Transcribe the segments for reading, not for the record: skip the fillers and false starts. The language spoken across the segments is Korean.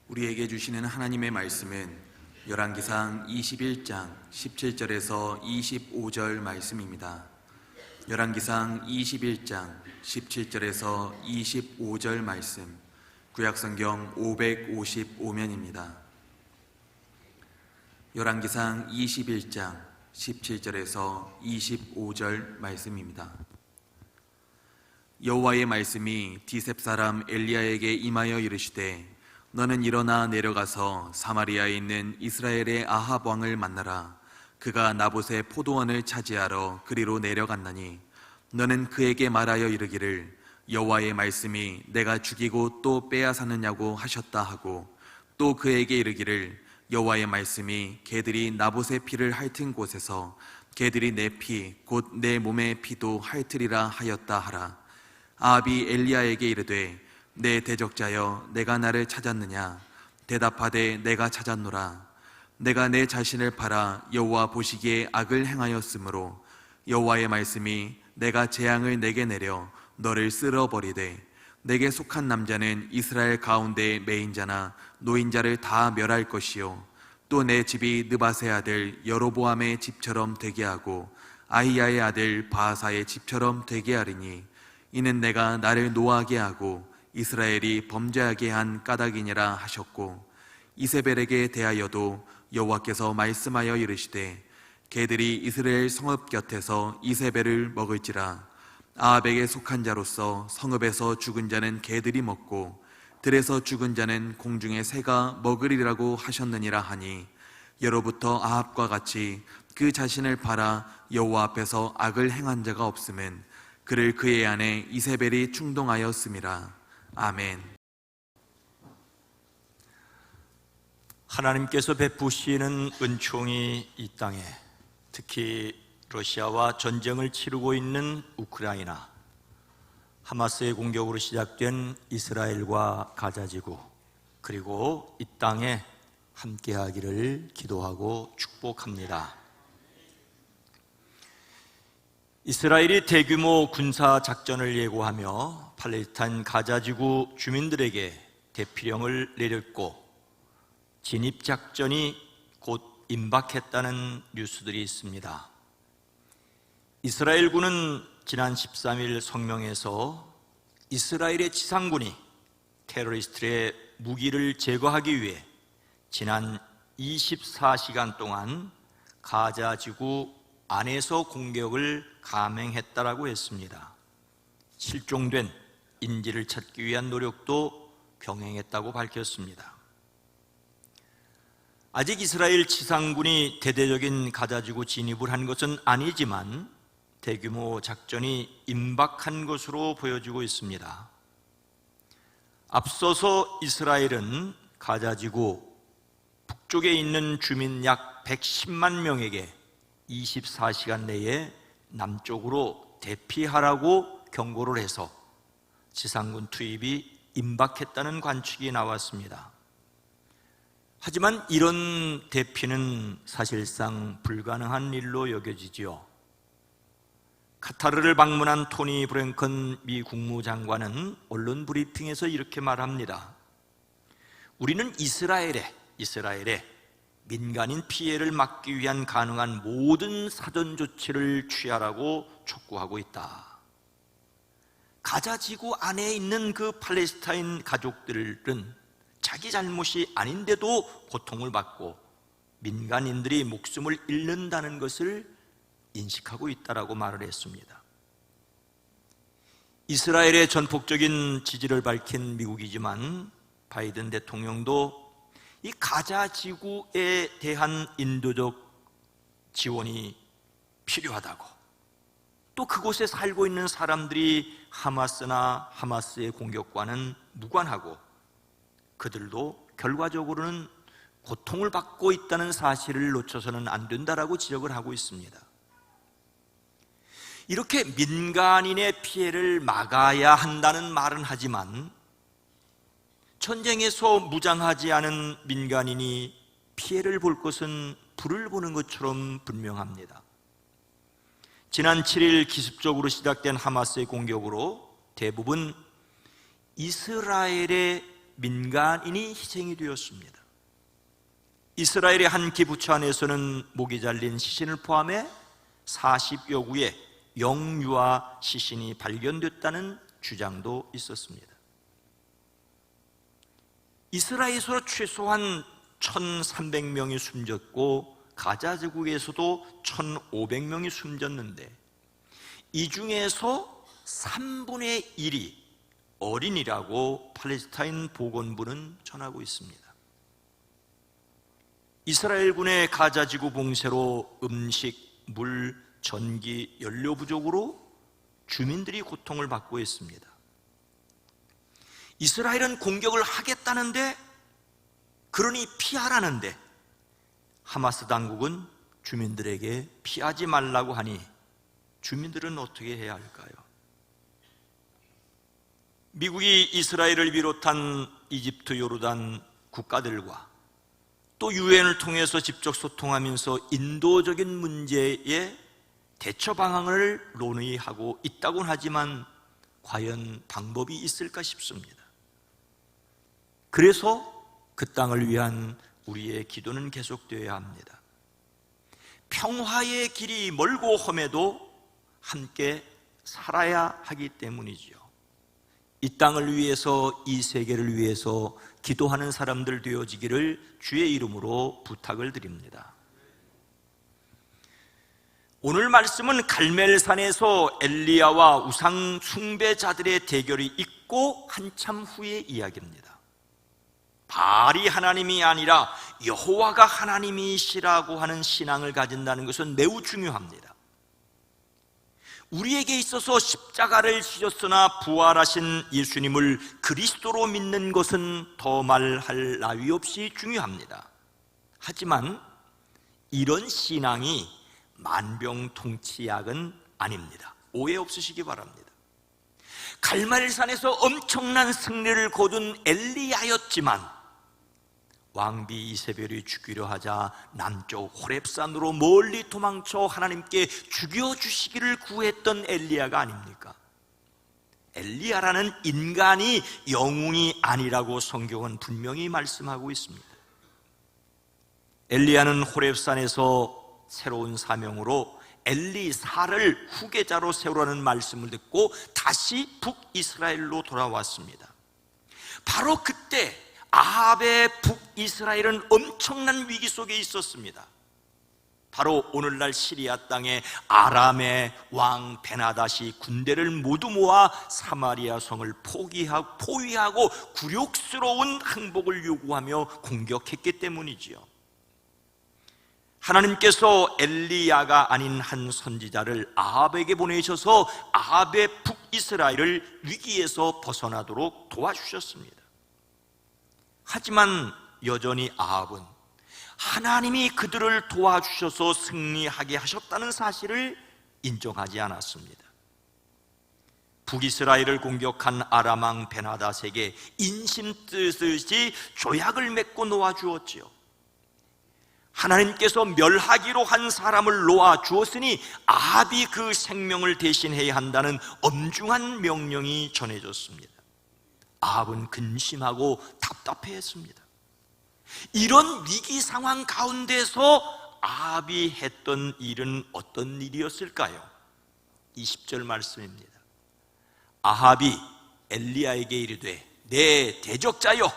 우리에게 주시는 하나님의 말씀은 열왕기상 21장 17절에서 25절 말씀입니다. 열왕기상 21장 17절에서 25절 말씀, 구약성경 555면입니다. 열왕기상 21장 17절에서 25절 말씀입니다. 여호와의 말씀이 디셉 사람 엘리야에게 임하여 이르시되, 너는 일어나 내려가서 사마리아에 있는 이스라엘의 아합 왕을 만나라. 그가 나봇의 포도원을 차지하러 그리로 내려갔나니 너는 그에게 말하여 이르기를, 여호와의 말씀이 내가 죽이고 또 빼앗았느냐고 하셨다 하고, 또 그에게 이르기를, 여호와의 말씀이 개들이 나봇의 피를 핥은 곳에서 개들이 내 피 곧 내 몸의 피도 핥으리라 하였다 하라. 아합이 엘리야에게 이르되, 내 대적자여, 내가 나를 찾았느냐? 대답하되, 내가 찾았노라. 내가 내 자신을 팔아 여호와 보시기에 악을 행하였으므로 여호와의 말씀이 내가 재앙을 내게 내려 너를 쓸어버리되, 내게 속한 남자는 이스라엘 가운데 매인자나 노인자를 다 멸할 것이요, 또 내 집이 느밧의 아들 여로보암의 집처럼 되게 하고 아히야의 아들 바하사의 집처럼 되게 하리니, 이는 내가 나를 노하게 하고 이스라엘이 범죄하게 한 까닭이니라 하셨고, 이세벨에게 대하여도 여호와께서 말씀하여 이르시되, 개들이 이스라엘 성읍 곁에서 이세벨을 먹을지라. 아합에게 속한 자로서 성읍에서 죽은 자는 개들이 먹고 들에서 죽은 자는 공중의 새가 먹으리라고 하셨느니라 하니, 예로부터 아합과 같이 그 자신을 팔아 여호와 앞에서 악을 행한 자가 없음은 그를 그의 아내 이세벨이 충동하였음이라. 아멘. 하나님께서 베푸시는 은총이 이 땅에, 특히 러시아와 전쟁을 치르고 있는 우크라이나, 하마스의 공격으로 시작된 이스라엘과 가자지구, 그리고 이 땅에 함께하기를 기도하고 축복합니다. 이스라엘이 대규모 군사 작전을 예고하며 팔레스타인 가자지구 주민들에게 대피령을 내렸고, 진입작전이 곧 임박했다는 뉴스들이 있습니다. 이스라엘군은 지난 13일 성명에서 이스라엘의 지상군이 테러리스트의 무기를 제거하기 위해 지난 24시간 동안 가자지구 안에서 공격을 감행했다라고 했습니다. 실종된 인질을 찾기 위한 노력도 병행했다고 밝혔습니다. 아직 이스라엘 지상군이 대대적인 가자지구 진입을 한 것은 아니지만 대규모 작전이 임박한 것으로 보여지고 있습니다. 앞서서 이스라엘은 가자지구 북쪽에 있는 주민 약 110만 명에게 24시간 내에 남쪽으로 대피하라고 경고를 해서 지상군 투입이 임박했다는 관측이 나왔습니다. 하지만 이런 대피는 사실상 불가능한 일로 여겨지지요. 카타르를 방문한 토니 브랭컨 미 국무장관은 언론 브리핑에서 이렇게 말합니다. 우리는 이스라엘에 민간인 피해를 막기 위한 가능한 모든 사전 조치를 취하라고 촉구하고 있다. 가자지구 안에 있는 그 팔레스타인 가족들은 자기 잘못이 아닌데도 고통을 받고 민간인들이 목숨을 잃는다는 것을 인식하고 있다라고 말을 했습니다. 이스라엘의 전폭적인 지지를 밝힌 미국이지만 바이든 대통령도 이 가자 지구에 대한 인도적 지원이 필요하다고, 또 그곳에 살고 있는 사람들이 하마스나 하마스의 공격과는 무관하고 그들도 결과적으로는 고통을 받고 있다는 사실을 놓쳐서는 안 된다라고 지적을 하고 있습니다. 이렇게 민간인의 피해를 막아야 한다는 말은 하지만 전쟁에서 무장하지 않은 민간인이 피해를 볼 것은 불을 보는 것처럼 분명합니다. 지난 7일 기습적으로 시작된 하마스의 공격으로 대부분 이스라엘의 민간인이 희생이 되었습니다. 이스라엘의 한 기부처 안에서는 목이 잘린 시신을 포함해 40여 구의 영유아 시신이 발견됐다는 주장도 있었습니다. 이스라엘에서 최소한 1,300명이 숨졌고 가자 지구에서도 1,500명이 숨졌는데 이 중에서 3분의 1이 어린이라고 팔레스타인 보건부는 전하고 있습니다. 이스라엘군의 가자 지구 봉쇄로 음식, 물, 전기, 연료 부족으로 주민들이 고통을 받고 있습니다. 이스라엘은 공격을 하겠다는데, 그러니 피하라는데 하마스 당국은 주민들에게 피하지 말라고 하니 주민들은 어떻게 해야 할까요? 미국이 이스라엘을 비롯한 이집트, 요르단 국가들과 또 유엔을 통해서 직접 소통하면서 인도적인 문제에 대처 방안을 논의하고 있다고는 하지만 과연 방법이 있을까 싶습니다. 그래서 그 땅을 위한 우리의 기도는 계속되어야 합니다. 평화의 길이 멀고 험해도 함께 살아야 하기 때문이지요. 이 땅을 위해서, 이 세계를 위해서 기도하는 사람들 되어지기를 주의 이름으로 부탁을 드립니다. 오늘 말씀은 갈멜산에서 엘리야와 우상 숭배자들의 대결이 있고 한참 후의 이야기입니다. 바알이 하나님이 아니라 여호와가 하나님이시라고 하는 신앙을 가진다는 것은 매우 중요합니다. 우리에게 있어서 십자가를 지셨으나 부활하신 예수님을 그리스도로 믿는 것은 더 말할 나위 없이 중요합니다. 하지만 이런 신앙이 만병통치약은 아닙니다. 오해 없으시기 바랍니다. 갈멜산에서 엄청난 승리를 거둔 엘리야였지만 왕비 이세벨이 죽이려 하자 남쪽 호렙산으로 멀리 도망쳐 하나님께 죽여주시기를 구했던 엘리야가 아닙니까? 엘리야라는 인간이 영웅이 아니라고 성경은 분명히 말씀하고 있습니다. 엘리야는 호렙산에서 새로운 사명으로 엘리사를 후계자로 세우라는 말씀을 듣고 다시 북이스라엘로 돌아왔습니다. 바로 그때 아합의 북이스라엘은 엄청난 위기 속에 있었습니다. 바로 오늘날 시리아 땅에 아람의 왕 베나닷이 군대를 모두 모아 사마리아 성을 포위하고 굴욕스러운 항복을 요구하며 공격했기 때문이지요. 하나님께서 엘리야가 아닌 한 선지자를 아합에게 보내셔서 아합의 북이스라엘을 위기에서 벗어나도록 도와주셨습니다. 하지만 여전히 아합은 하나님이 그들을 도와주셔서 승리하게 하셨다는 사실을 인정하지 않았습니다. 북이스라엘을 공격한 아람 왕 베나닷에게 인심 뜨듯이 조약을 맺고 놓아주었지요. 하나님께서 멸하기로 한 사람을 놓아주었으니 아합이 그 생명을 대신해야 한다는 엄중한 명령이 전해졌습니다. 아합은 근심하고 답답해했습니다. 이런 위기 상황 가운데서 아합이 했던 일은 어떤 일이었을까요? 20절 말씀입니다. 아합이 엘리야에게 이르되 내 대적자여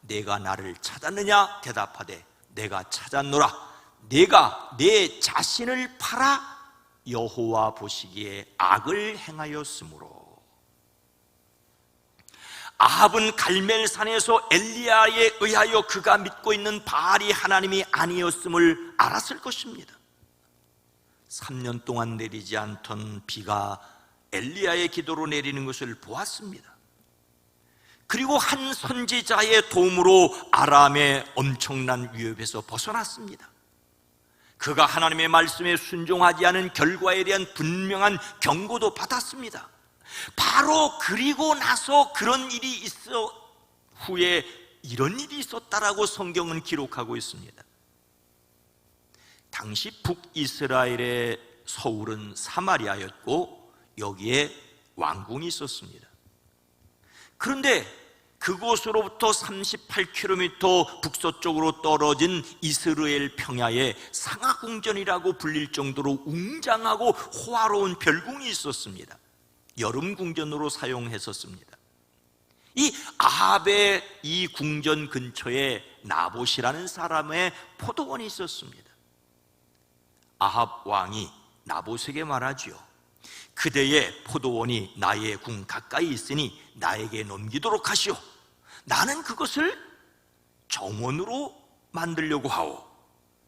내가 나를 찾았느냐 대답하되 내가 찾았노라. 내가 내 자신을 팔아 여호와 보시기에 악을 행하였으므로. 아합은 갈멜산에서 엘리야에 의하여 그가 믿고 있는 바알이 하나님이 아니었음을 알았을 것입니다. 3년 동안 내리지 않던 비가 엘리야의 기도로 내리는 것을 보았습니다. 그리고 한 선지자의 도움으로 아람의 엄청난 위협에서 벗어났습니다. 그가 하나님의 말씀에 순종하지 않은 결과에 대한 분명한 경고도 받았습니다. 바로 그리고 나서 그런 일이 있어 후에 이런 일이 있었다라고 성경은 기록하고 있습니다. 당시 북이스라엘의 서울은 사마리아였고 여기에 왕궁이 있었습니다. 그런데 그곳으로부터 38km 북서쪽으로 떨어진 이스라엘 평야에 상하궁전이라고 불릴 정도로 웅장하고 호화로운 별궁이 있었습니다. 여름 궁전으로 사용했었습니다. 이 아합의 이 궁전 근처에 나봇이라는 사람의 포도원이 있었습니다. 아합 왕이 나봇에게 말하지요. 그대의 포도원이 나의 궁 가까이 있으니 나에게 넘기도록 하시오. 나는 그것을 정원으로 만들려고 하오.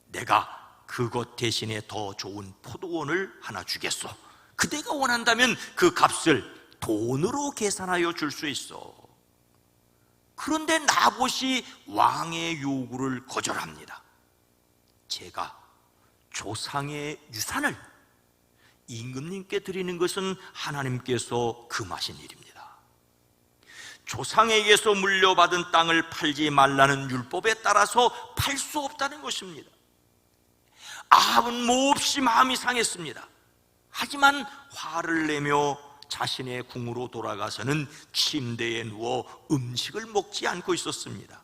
내가 그것 대신에 더 좋은 포도원을 하나 주겠소. 그대가 원한다면 그 값을 돈으로 계산하여 줄 수 있어. 그런데 나봇이 왕의 요구를 거절합니다. 제가 조상의 유산을 임금님께 드리는 것은 하나님께서 금하신 일입니다. 조상에게서 물려받은 땅을 팔지 말라는 율법에 따라서 팔 수 없다는 것입니다. 아합은 몹시 마음이 상했습니다. 하지만 화를 내며 자신의 궁으로 돌아가서는 침대에 누워 음식을 먹지 않고 있었습니다.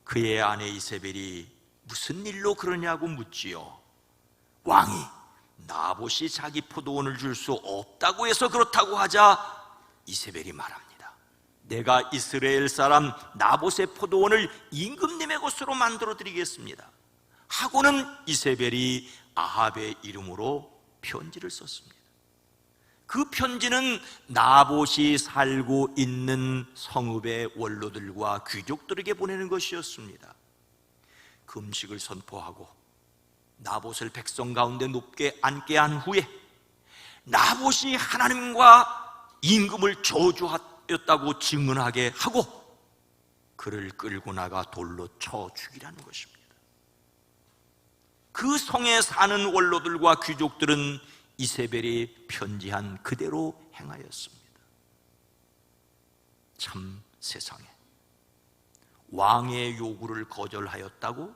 그의 아내 이세벨이 무슨 일로 그러냐고 묻지요. 왕이 나봇이 자기 포도원을 줄 수 없다고 해서 그렇다고 하자 이세벨이 말합니다. 내가 이스라엘 사람 나봇의 포도원을 임금님의 것으로 만들어 드리겠습니다 하고는 이세벨이 아합의 이름으로 편지를 썼습니다. 그 편지는 나봇이 살고 있는 성읍의 원로들과 귀족들에게 보내는 것이었습니다. 금식을 선포하고 나봇을 백성 가운데 높게 앉게 한 후에 나봇이 하나님과 임금을 저주하였다고 증언하게 하고 그를 끌고 나가 돌로 쳐 죽이라는 것입니다. 그 성에 사는 원로들과 귀족들은 이세벨이 편지한 그대로 행하였습니다. 참 세상에 왕의 요구를 거절하였다고?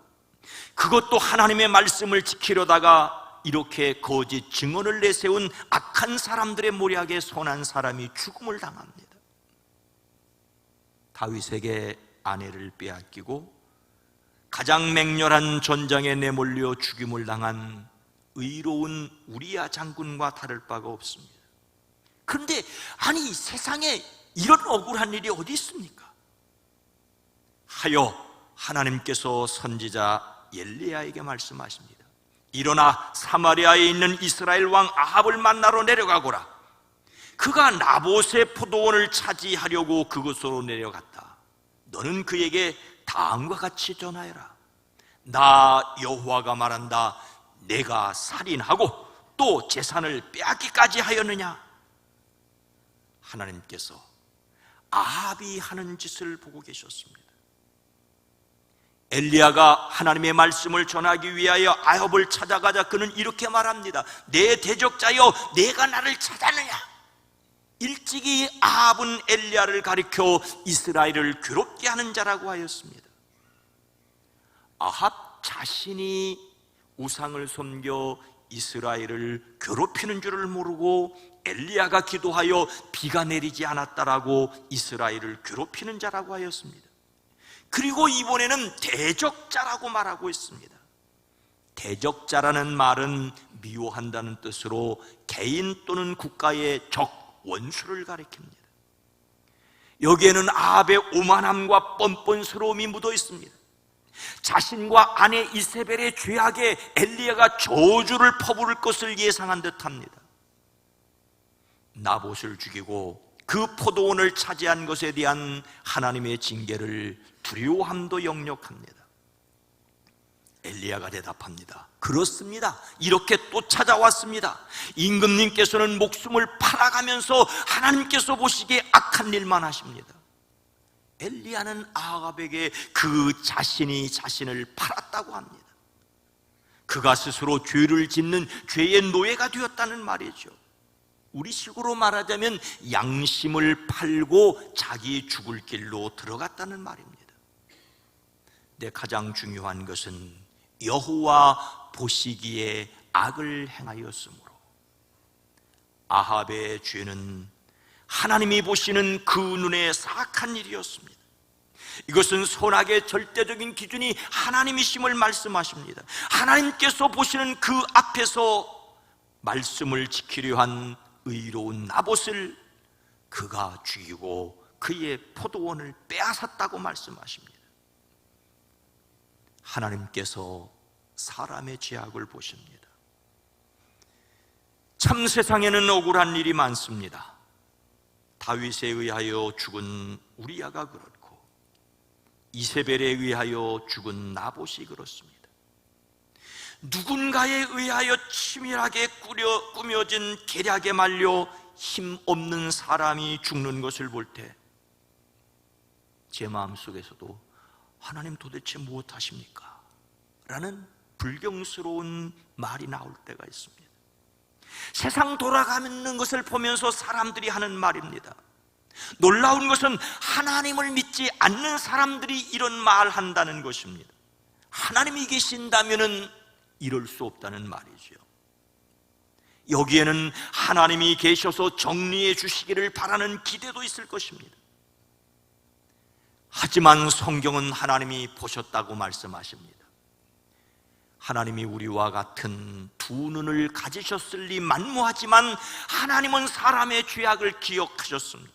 그것도 하나님의 말씀을 지키려다가 이렇게 거짓 증언을 내세운 악한 사람들의 모략에 선한 사람이 죽음을 당합니다. 다윗에게 아내를 빼앗기고 가장 맹렬한 전장에 내몰려 죽임을 당한 의로운 우리야 장군과 다를 바가 없습니다. 그런데 아니 세상에 이런 억울한 일이 어디 있습니까? 하여 하나님께서 선지자 엘리야에게 말씀하십니다. 일어나 사마리아에 있는 이스라엘 왕 아합을 만나러 내려가거라. 그가 나봇의 포도원을 차지하려고 그곳으로 내려갔다. 너는 그에게 다음과 같이 전하여라. 나 여호와가 말한다. 내가 살인하고 또 재산을 빼앗기까지 하였느냐? 하나님께서 아합이 하는 짓을 보고 계셨습니다. 엘리야가 하나님의 말씀을 전하기 위하여 아합을 찾아가자 그는 이렇게 말합니다. 내 대적자여 내가 나를 찾았느냐? 일찍이 아합은 엘리야를 가리켜 이스라엘을 괴롭게 하는 자라고 하였습니다. 아합 자신이 우상을 섬겨 이스라엘을 괴롭히는 줄을 모르고 엘리야가 기도하여 비가 내리지 않았다라고 이스라엘을 괴롭히는 자라고 하였습니다. 그리고 이번에는 대적자라고 말하고 있습니다. 대적자라는 말은 미워한다는 뜻으로 개인 또는 국가의 적, 원수를 가리킵니다. 여기에는 아합의 오만함과 뻔뻔스러움이 묻어 있습니다. 자신과 아내 이세벨의 죄악에 엘리야가 저주를 퍼부을 것을 예상한 듯합니다. 나봇을 죽이고 그 포도원을 차지한 것에 대한 하나님의 징계를 두려워함도 역력합니다. 엘리야가 대답합니다. 그렇습니다. 이렇게 또 찾아왔습니다. 임금님께서는 목숨을 팔아가면서 하나님께서 보시기에 악한 일만 하십니다. 엘리야는 아합에게 그 자신이 자신을 팔았다고 합니다. 그가 스스로 죄를 짓는 죄의 노예가 되었다는 말이죠. 우리식으로 말하자면 양심을 팔고 자기 죽을 길로 들어갔다는 말입니다. 근데 가장 중요한 것은 여호와 보시기에 악을 행하였으므로 아합의 죄는 하나님이 보시는 그 눈에 사악한 일이었습니다. 이것은 선악의 절대적인 기준이 하나님이심을 말씀하십니다. 하나님께서 보시는 그 앞에서 말씀을 지키려 한 의로운 나봇을 그가 죽이고 그의 포도원을 빼앗았다고 말씀하십니다. 하나님께서 사람의 죄악을 보십니다. 참 세상에는 억울한 일이 많습니다. 다윗에 의하여 죽은 우리아가 그렇고 이세벨에 의하여 죽은 나봇이 그렇습니다. 누군가에 의하여 치밀하게 꾸며진 계략에 말려 힘없는 사람이 죽는 것을 볼 때 제 마음속에서도 하나님 도대체 무엇하십니까? 라는 불경스러운 말이 나올 때가 있습니다. 세상 돌아가는 것을 보면서 사람들이 하는 말입니다. 놀라운 것은 하나님을 믿지 않는 사람들이 이런 말 한다는 것입니다. 하나님이 계신다면은 이럴 수 없다는 말이죠. 여기에는 하나님이 계셔서 정리해 주시기를 바라는 기대도 있을 것입니다. 하지만 성경은 하나님이 보셨다고 말씀하십니다. 하나님이 우리와 같은 두 눈을 가지셨을리 만무하지만 하나님은 사람의 죄악을 기억하셨습니다.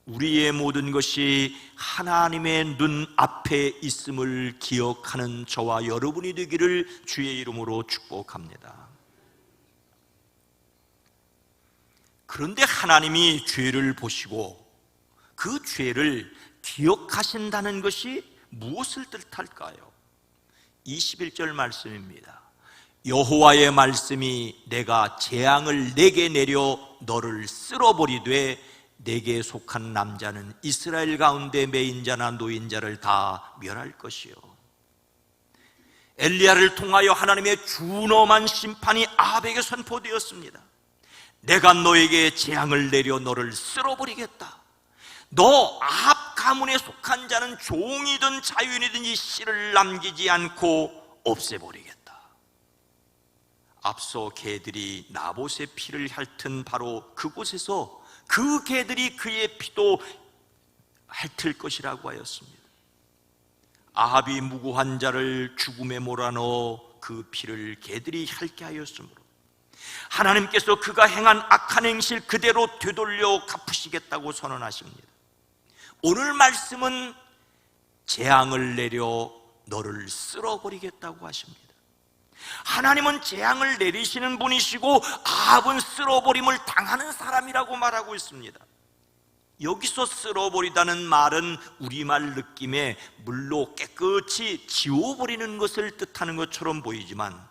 우리의 모든 것이 하나님의 눈 앞에 있음을 기억하는 저와 여러분이 되기를 주의 이름으로 축복합니다. 그런데 하나님이 죄를 보시고 그 죄를 기억하신다는 것이 무엇을 뜻할까요? 21절 말씀입니다. 여호와의 말씀이 내가 재앙을 내게 내려 너를 쓸어버리되 내게 속한 남자는 이스라엘 가운데 매인자나 노인자를 다 멸할 것이요. 엘리야를 통하여 하나님의 준엄한 심판이 아합에게 선포되었습니다. 내가 너에게 재앙을 내려 너를 쓸어버리겠다. 너 아합 가문에 속한 자는 종이든 자유인이든 이 씨를 남기지 않고 없애버리겠다. 앞서 개들이 나봇의 피를 핥은 바로 그곳에서 그 개들이 그의 피도 핥을 것이라고 하였습니다. 아합이 무고한 자를 죽음에 몰아넣어 그 피를 개들이 핥게 하였으므로 하나님께서 그가 행한 악한 행실 그대로 되돌려 갚으시겠다고 선언하십니다. 오늘 말씀은 재앙을 내려 너를 쓸어버리겠다고 하십니다. 하나님은 재앙을 내리시는 분이시고 아합은 쓸어버림을 당하는 사람이라고 말하고 있습니다. 여기서 쓸어버리다는 말은 우리말 느낌에 물로 깨끗이 지워버리는 것을 뜻하는 것처럼 보이지만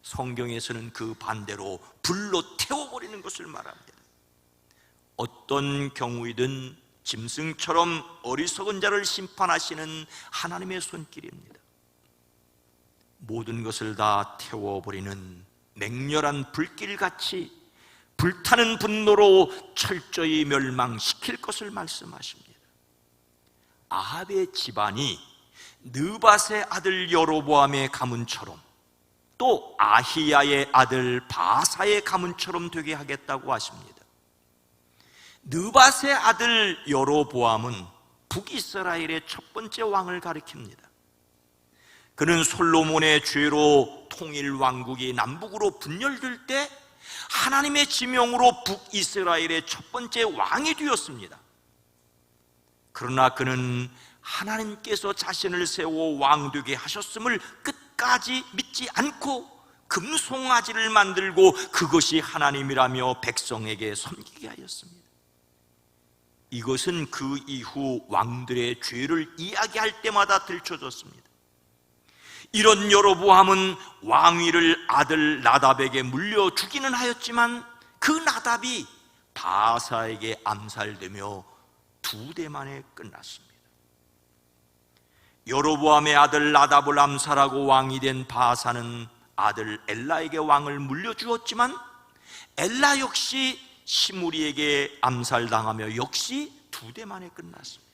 성경에서는 그 반대로 불로 태워버리는 것을 말합니다. 어떤 경우이든 짐승처럼 어리석은 자를 심판하시는 하나님의 손길입니다. 모든 것을 다 태워버리는 맹렬한 불길같이 불타는 분노로 철저히 멸망시킬 것을 말씀하십니다. 아합의 집안이 느밧의 아들 여로보암의 가문처럼 또 아히야의 아들 바사의 가문처럼 되게 하겠다고 하십니다. 느밧의 아들 여로보암은 북이스라엘의 첫 번째 왕을 가리킵니다. 그는 솔로몬의 죄로 통일 왕국이 남북으로 분열될 때 하나님의 지명으로 북이스라엘의 첫 번째 왕이 되었습니다. 그러나 그는 하나님께서 자신을 세워 왕 되게 하셨음을 끝까지 믿지 않고 금송아지를 만들고 그것이 하나님이라며 백성에게 섬기게 하였습니다. 이것은 그 이후 왕들의 죄를 이야기할 때마다 들춰졌습니다. 이런 여로보암은 왕위를 아들 나답에게 물려 주기는 하였지만 그 나답이 바사에게 암살되며 2대 만에 끝났습니다. 여로보암의 아들 나답을 암살하고 왕이 된 바사는 아들 엘라에게 왕을 물려주었지만 엘라 역시 시므리에게 암살당하며 역시 2대 만에 끝났습니다.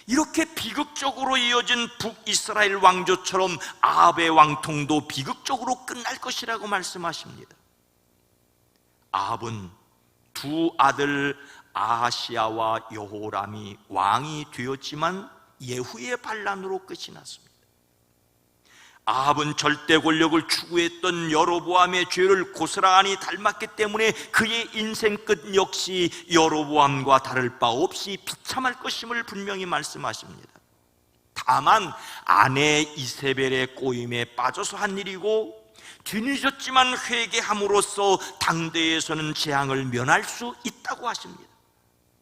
이렇게 비극적으로 이어진 북이스라엘 왕조처럼 아합의 왕통도 비극적으로 끝날 것이라고 말씀하십니다. 아합은 두 아들 아하시야와 여호람이 왕이 되었지만 예후의 반란으로 끝이 났습니다. 아합은 절대 권력을 추구했던 여로보암의 죄를 고스란히 닮았기 때문에 그의 인생 끝 역시 여로보암과 다를 바 없이 비참할 것임을 분명히 말씀하십니다. 다만 아내 이세벨의 꼬임에 빠져서 한 일이고 뒤늦었지만 회개함으로써 당대에서는 재앙을 면할 수 있다고 하십니다.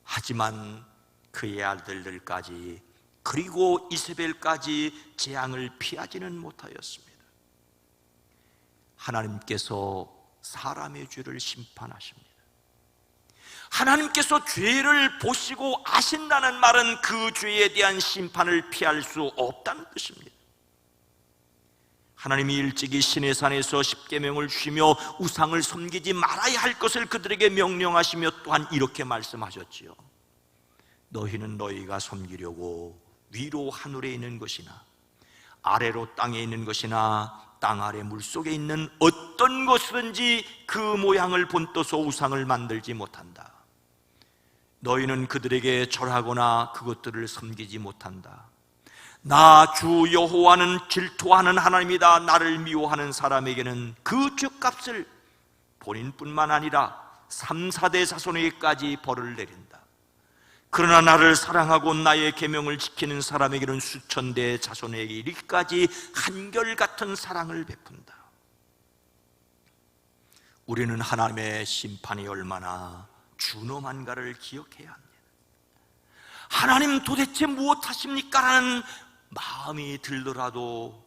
하지만 그의 아들들까지 그리고 이세벨까지 재앙을 피하지는 못하였습니다. 하나님께서 사람의 죄를 심판하십니다. 하나님께서 죄를 보시고 아신다는 말은 그 죄에 대한 심판을 피할 수 없다는 뜻입니다. 하나님이 일찍이 시내산에서 십계명을 주시며 우상을 섬기지 말아야 할 것을 그들에게 명령하시며 또한 이렇게 말씀하셨지요. 너희는 너희가 섬기려고 위로 하늘에 있는 것이나 아래로 땅에 있는 것이나 땅 아래 물속에 있는 어떤 것이든지 그 모양을 본떠서 우상을 만들지 못한다. 너희는 그들에게 절하거나 그것들을 섬기지 못한다. 나 주 여호와는 질투하는 하나님이다. 나를 미워하는 사람에게는 그 죄값을 본인뿐만 아니라 3, 4대 자손에게까지 벌을 내린다. 그러나 나를 사랑하고 나의 계명을 지키는 사람에게는 수천 대 자손에게 이르기까지 한결같은 사랑을 베푼다. 우리는 하나님의 심판이 얼마나 준엄한가를 기억해야 합니다. 하나님 도대체 무엇하십니까? 라는 마음이 들더라도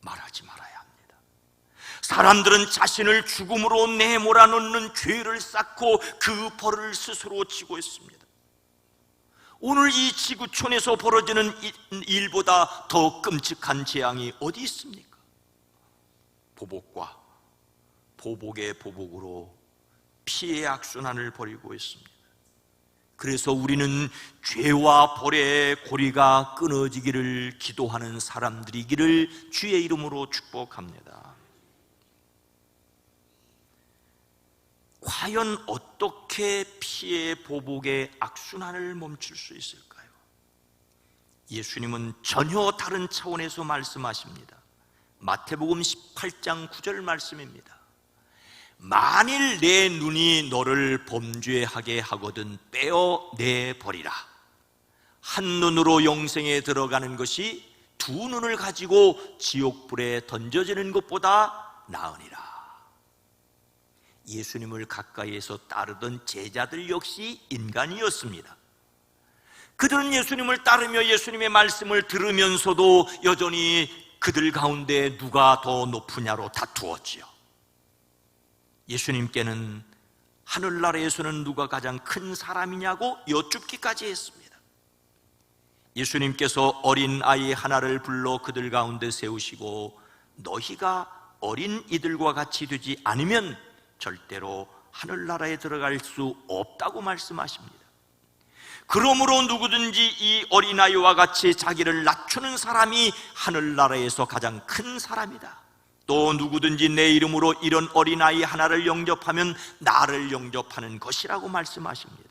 말하지 말아야 합니다. 사람들은 자신을 죽음으로 내몰아넣는 죄를 쌓고 그 벌을 스스로 지고 있습니다. 오늘 이 지구촌에서 벌어지는 일보다 더 끔찍한 재앙이 어디 있습니까? 보복과 보복의 보복으로 피해 악순환을 벌이고 있습니다. 그래서 우리는 죄와 벌의 고리가 끊어지기를 기도하는 사람들이기를 주의 이름으로 축복합니다. 과연 어떻게 피해 보복의 악순환을 멈출 수 있을까요? 예수님은 전혀 다른 차원에서 말씀하십니다. 마태복음 18장 9절 말씀입니다. 만일 내 눈이 너를 범죄하게 하거든 빼어내버리라. 한 눈으로 영생에 들어가는 것이 두 눈을 가지고 지옥불에 던져지는 것보다 나으니라. 예수님을 가까이에서 따르던 제자들 역시 인간이었습니다. 그들은 예수님을 따르며 예수님의 말씀을 들으면서도 여전히 그들 가운데 누가 더 높으냐로 다투었지요. 예수님께는 하늘나라에서는 누가 가장 큰 사람이냐고 여쭙기까지 했습니다. 예수님께서 어린 아이 하나를 불러 그들 가운데 세우시고 너희가 어린 이들과 같이 되지 않으면 절대로 하늘나라에 들어갈 수 없다고 말씀하십니다. 그러므로 누구든지 이 어린아이와 같이 자기를 낮추는 사람이 하늘나라에서 가장 큰 사람이다. 또 누구든지 내 이름으로 이런 어린아이 하나를 영접하면 나를 영접하는 것이라고 말씀하십니다.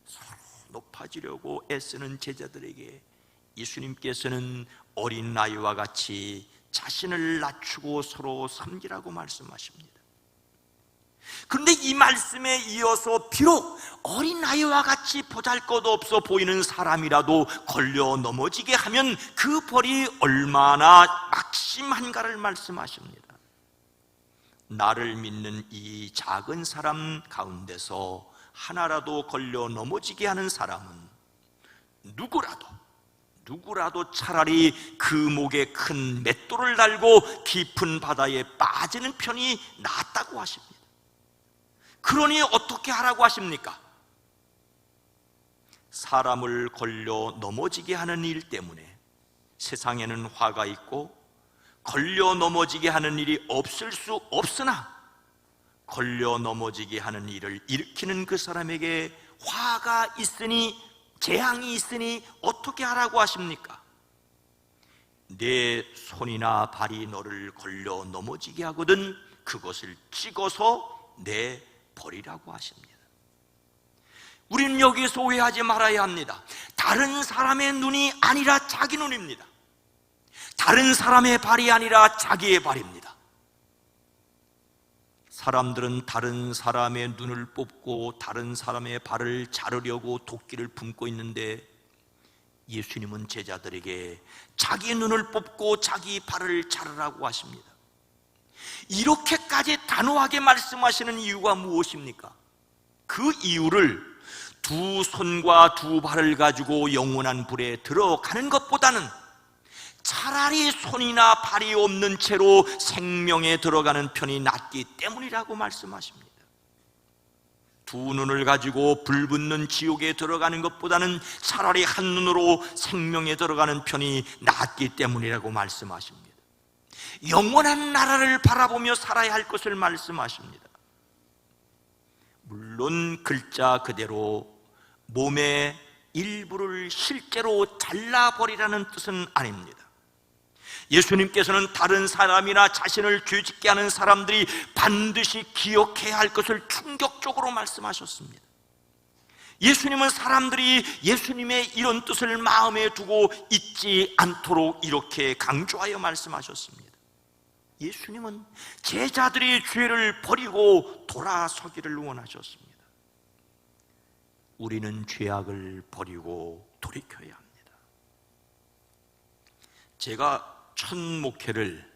서로 높아지려고 애쓰는 제자들에게 예수님께서는 어린아이와 같이 자신을 낮추고 서로 섬기라고 말씀하십니다. 그런데 이 말씀에 이어서 비록 어린아이와 같이 보잘것없어 보이는 사람이라도 걸려 넘어지게 하면 그 벌이 얼마나 막심한가를 말씀하십니다. 나를 믿는 이 작은 사람 가운데서 하나라도 걸려 넘어지게 하는 사람은 누구라도 차라리 그 목에 큰 맷돌을 달고 깊은 바다에 빠지는 편이 낫다고 하십니다. 그러니 어떻게 하라고 하십니까? 사람을 걸려 넘어지게 하는 일 때문에 세상에는 화가 있고 걸려 넘어지게 하는 일이 없을 수 없으나 걸려 넘어지게 하는 일을 일으키는 그 사람에게 화가 있으니 재앙이 있으니 어떻게 하라고 하십니까? 내 손이나 발이 너를 걸려 넘어지게 하거든 그것을 찍어서 내 버리라고 하십니다. 우리는 여기서 오해하지 말아야 합니다. 다른 사람의 눈이 아니라 자기 눈입니다. 다른 사람의 발이 아니라 자기의 발입니다. 사람들은 다른 사람의 눈을 뽑고 다른 사람의 발을 자르려고 도끼를 품고 있는데, 예수님은 제자들에게 자기 눈을 뽑고 자기 발을 자르라고 하십니다. 이렇게까지 단호하게 말씀하시는 이유가 무엇입니까? 그 이유를 두 손과 두 발을 가지고 영원한 불에 들어가는 것보다는 차라리 손이나 발이 없는 채로 생명에 들어가는 편이 낫기 때문이라고 말씀하십니다. 두 눈을 가지고 불 붙는 지옥에 들어가는 것보다는 차라리 한 눈으로 생명에 들어가는 편이 낫기 때문이라고 말씀하십니다. 영원한 나라를 바라보며 살아야 할 것을 말씀하십니다. 물론 글자 그대로 몸의 일부를 실제로 잘라버리라는 뜻은 아닙니다. 예수님께서는 다른 사람이나 자신을 죄짓게 하는 사람들이 반드시 기억해야 할 것을 충격적으로 말씀하셨습니다. 예수님은 사람들이 예수님의 이런 뜻을 마음에 두고 잊지 않도록 이렇게 강조하여 말씀하셨습니다. 예수님은 제자들이 죄를 버리고 돌아서기를 원하셨습니다. 우리는 죄악을 버리고 돌이켜야 합니다. 제가 첫 목회를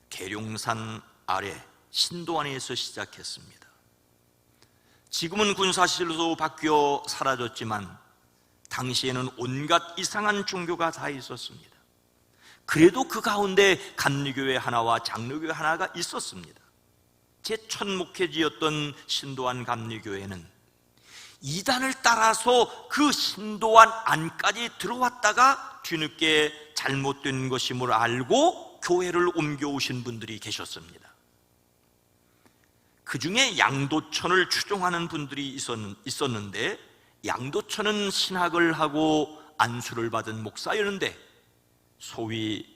계룡산 아래 신도안에서 시작했습니다. 지금은 군사실로 바뀌어 사라졌지만 당시에는 온갖 이상한 종교가 다 있었습니다. 그래도 그 가운데 감리교회 하나와 장로교회 하나가 있었습니다. 제 첫 목회지였던 신도안 감리교회는 이단을 따라서 그 신도안 안까지 들어왔다가 뒤늦게 잘못된 것임을 알고 교회를 옮겨오신 분들이 계셨습니다. 그 중에 양도천을 추종하는 분들이 있었는데, 양도천은 신학을 하고 안수를 받은 목사였는데 소위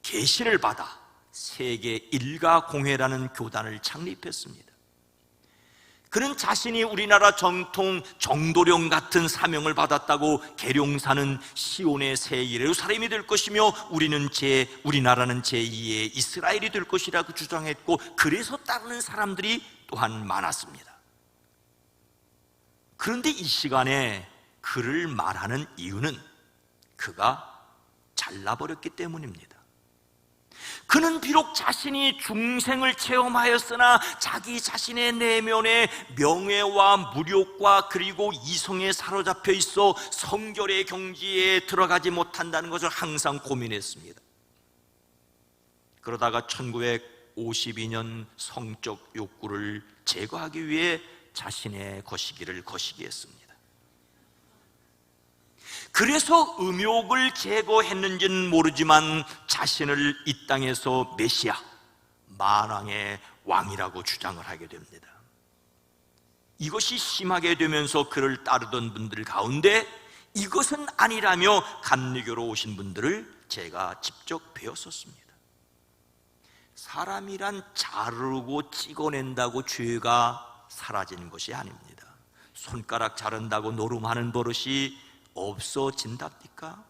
계시를 받아 세계 일가공회라는 교단을 창립했습니다. 그는 자신이 우리나라 정통 정도령 같은 사명을 받았다고 계룡산은 시온의 새 예루살렘이 될 것이며 우리나라는 제2의 이스라엘이 될 것이라고 주장했고, 그래서 따르는 사람들이 또한 많았습니다. 그런데 이 시간에 그를 말하는 이유는 그가 잘라버렸기 때문입니다. 그는 비록 자신이 중생을 체험하였으나 자기 자신의 내면에 명예와 무력과 그리고 이성에 사로잡혀 있어 성결의 경지에 들어가지 못한다는 것을 항상 고민했습니다. 그러다가 1952년 성적 욕구를 제거하기 위해 자신의 거시기를 거시기했습니다. 그래서 음욕을 제거했는지는 모르지만 자신을 이 땅에서 메시아, 만왕의 왕이라고 주장을 하게 됩니다. 이것이 심하게 되면서 그를 따르던 분들 가운데 이것은 아니라며 감리교로 오신 분들을 제가 직접 배웠었습니다. 사람이란 자르고 찍어낸다고 죄가 사라지는 것이 아닙니다. 손가락 자른다고 노름하는 버릇이 없어진답니까?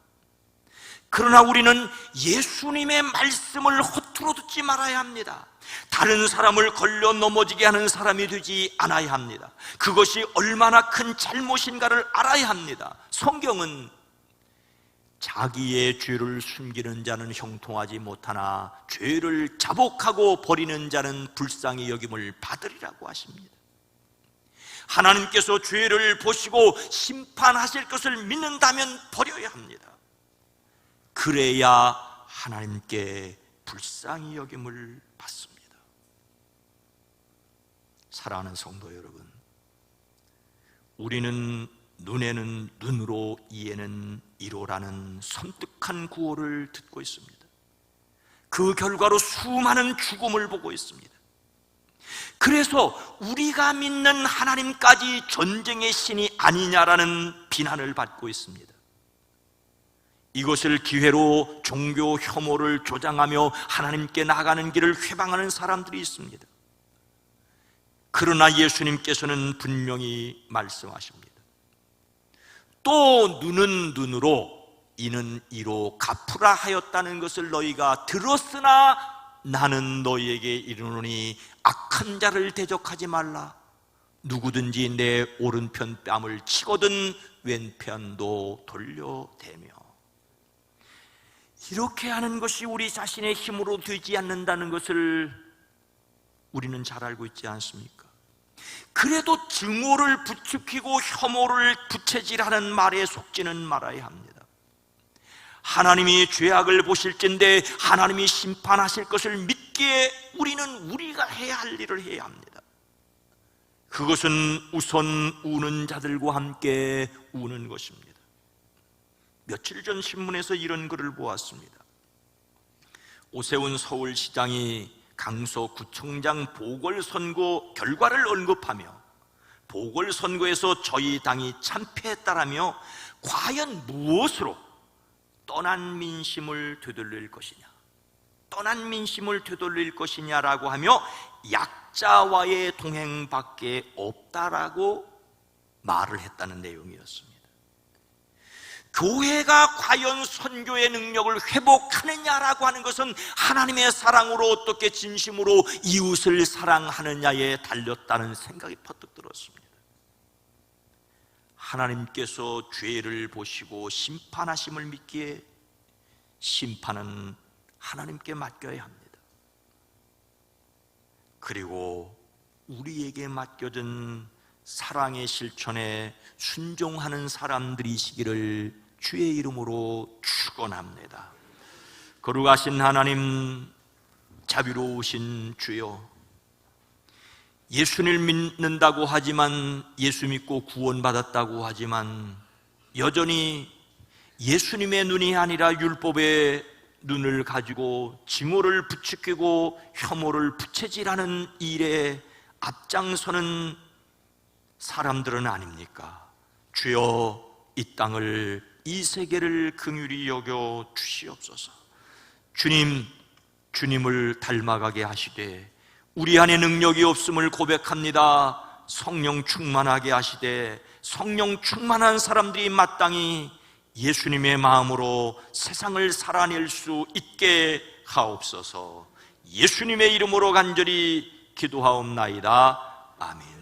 그러나 우리는 예수님의 말씀을 허투루 듣지 말아야 합니다. 다른 사람을 걸려 넘어지게 하는 사람이 되지 않아야 합니다. 그것이 얼마나 큰 잘못인가를 알아야 합니다. 성경은 자기의 죄를 숨기는 자는 형통하지 못하나 죄를 자복하고 버리는 자는 불쌍히 여김을 받으리라고 하십니다. 하나님께서 죄를 보시고 심판하실 것을 믿는다면 버려야 합니다. 그래야 하나님께 불쌍히 여김을 받습니다. 사랑하는 성도 여러분, 우리는 눈에는 눈으로 이에는 이로라는 섬뜩한 구호를 듣고 있습니다. 그 결과로 수많은 죽음을 보고 있습니다. 그래서 우리가 믿는 하나님까지 전쟁의 신이 아니냐라는 비난을 받고 있습니다. 이것을 기회로 종교 혐오를 조장하며 하나님께 나가는 길을 회방하는 사람들이 있습니다. 그러나 예수님께서는 분명히 말씀하십니다. 또 눈은 눈으로 이는 이로 갚으라 하였다는 것을 너희가 들었으나 나는 너희에게 이르노니 악한 자를 대적하지 말라. 누구든지 내 오른편 뺨을 치거든 왼편도 돌려대며. 이렇게 하는 것이 우리 자신의 힘으로 되지 않는다는 것을 우리는 잘 알고 있지 않습니까? 그래도 증오를 부추기고 혐오를 부채질하는 말에 속지는 말아야 합니다. 하나님이 죄악을 보실진데 하나님이 심판하실 것을 믿기에 우리는 우리가 해야 할 일을 해야 합니다. 그것은 우선 우는 자들과 함께 우는 것입니다. 며칠 전 신문에서 이런 글을 보았습니다. 오세훈 서울시장이 강서구청장 보궐선거 결과를 언급하며 보궐선거에서 저희 당이 참패했다라며 과연 무엇으로 떠난 민심을 되돌릴 것이냐, 떠난 민심을 되돌릴 것이냐라고 하며 약자와의 동행밖에 없다라고 말을 했다는 내용이었습니다. 교회가 과연 선교의 능력을 회복하느냐라고 하는 것은 하나님의 사랑으로 어떻게 진심으로 이웃을 사랑하느냐에 달렸다는 생각이 퍼뜩 들었습니다. 하나님께서 죄를 보시고 심판하심을 믿기에 심판은 하나님께 맡겨야 합니다. 그리고 우리에게 맡겨진 사랑의 실천에 순종하는 사람들이시기를 주의 이름으로 축원합니다. 거룩하신 하나님, 자비로우신 주여, 예수를 믿는다고 하지만, 예수 믿고 구원받았다고 하지만 여전히 예수님의 눈이 아니라 율법의 눈을 가지고 증오를 부추기고 혐오를 부채질하는 일에 앞장서는 사람들은 아닙니까? 주여, 이 땅을, 이 세계를 긍휼히 여겨 주시옵소서. 주님을 닮아가게 하시되 우리 안에 능력이 없음을 고백합니다. 성령 충만하게 하시되 성령 충만한 사람들이 마땅히 예수님의 마음으로 세상을 살아낼 수 있게 하옵소서. 예수님의 이름으로 간절히 기도하옵나이다. 아멘.